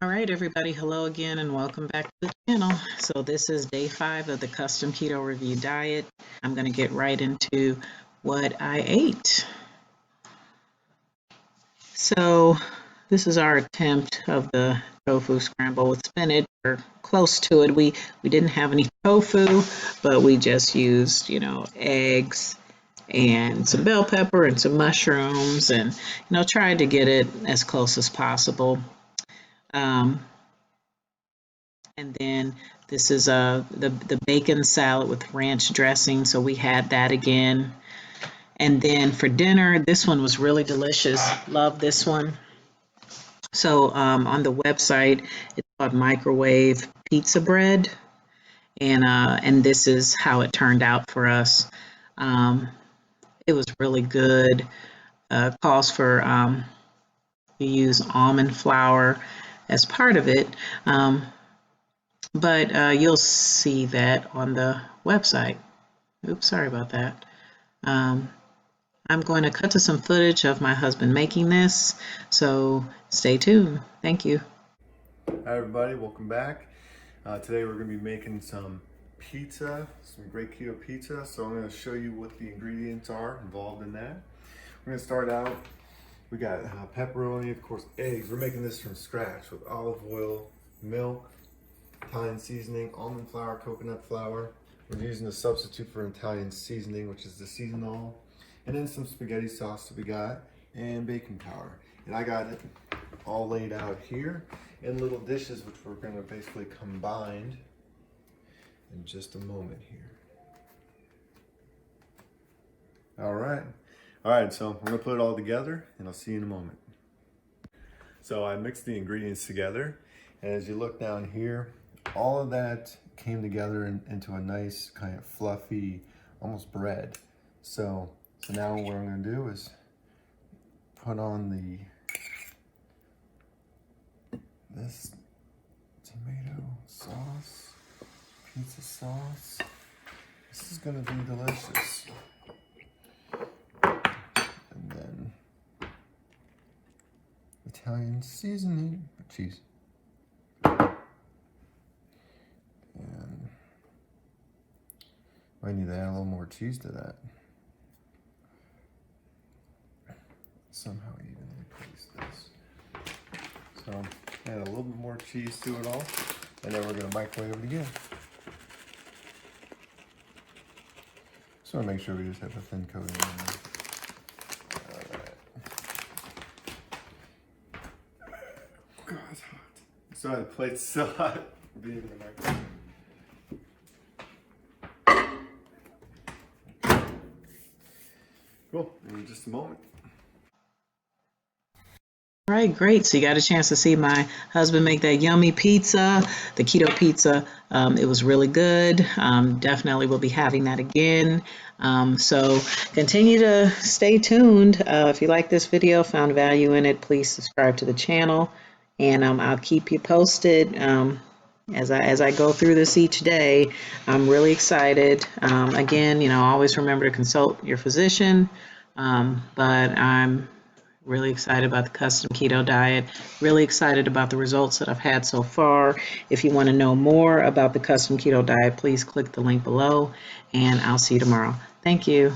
All right, everybody, hello again and welcome back to the channel. So this is day 5 of the custom keto review diet. I'm going to get right into what I ate. So this is our attempt of the tofu scramble with spinach, or close to it. We didn't have any tofu, but we just used, eggs and some bell pepper and some mushrooms and, tried to get it as close as possible. And then this is the bacon salad with ranch dressing, so we had that again. And then for dinner, this one was really delicious. Love this one. So on the website, it's called Microwave Pizza bread, and this is how it turned out for us. It was really good. Calls for you use almond flour as part of it. But you'll see that on the website. Oops, sorry about that. I'm going to cut to some footage of my husband making this, so stay tuned. Thank you. Hi everybody, welcome back. Today we're going to be making some pizza, some great keto pizza. So I'm going to show you what the ingredients are involved in that. We're going to start out, we got pepperoni, of course eggs. We're making this from scratch with olive oil, milk, Italian seasoning, almond flour, coconut flour. We're using a substitute for Italian seasoning, which is the seasonal, and then some spaghetti sauce that we got, and baking powder. And I got it all laid out here in little dishes, which we're going to basically combine in just a moment here. All right, so I'm going to put it all together, and I'll see you in a moment. So I mixed the ingredients together, and as you look down here, all of that came together into a nice kind of fluffy, almost bread. So now what I'm going to do is put on this tomato sauce, pizza sauce. This is going to be delicious. And then Italian seasoning, cheese. I need to add a little more cheese to that. Somehow evenly place this. So add a little bit more cheese to it all, and then we're going to microwave it again. Just want to make sure we just have a thin coating on there. Alright. God, it's hot. Sorry, the plate's so hot. Being in the microwave. Cool, in just a moment. All right, great. So you got a chance to see my husband make that yummy pizza, the keto pizza. It was really good. Definitely will be having that again. So continue to stay tuned. If you like this video, found value in it, please subscribe to the channel, and I'll keep you posted. As I go through this each day. I'm really excited. Again, always remember to consult your physician, but I'm really excited about the custom keto diet, really excited about the results that I've had so far. If you want to know more about the custom keto diet, please click the link below, and I'll see you tomorrow. Thank you.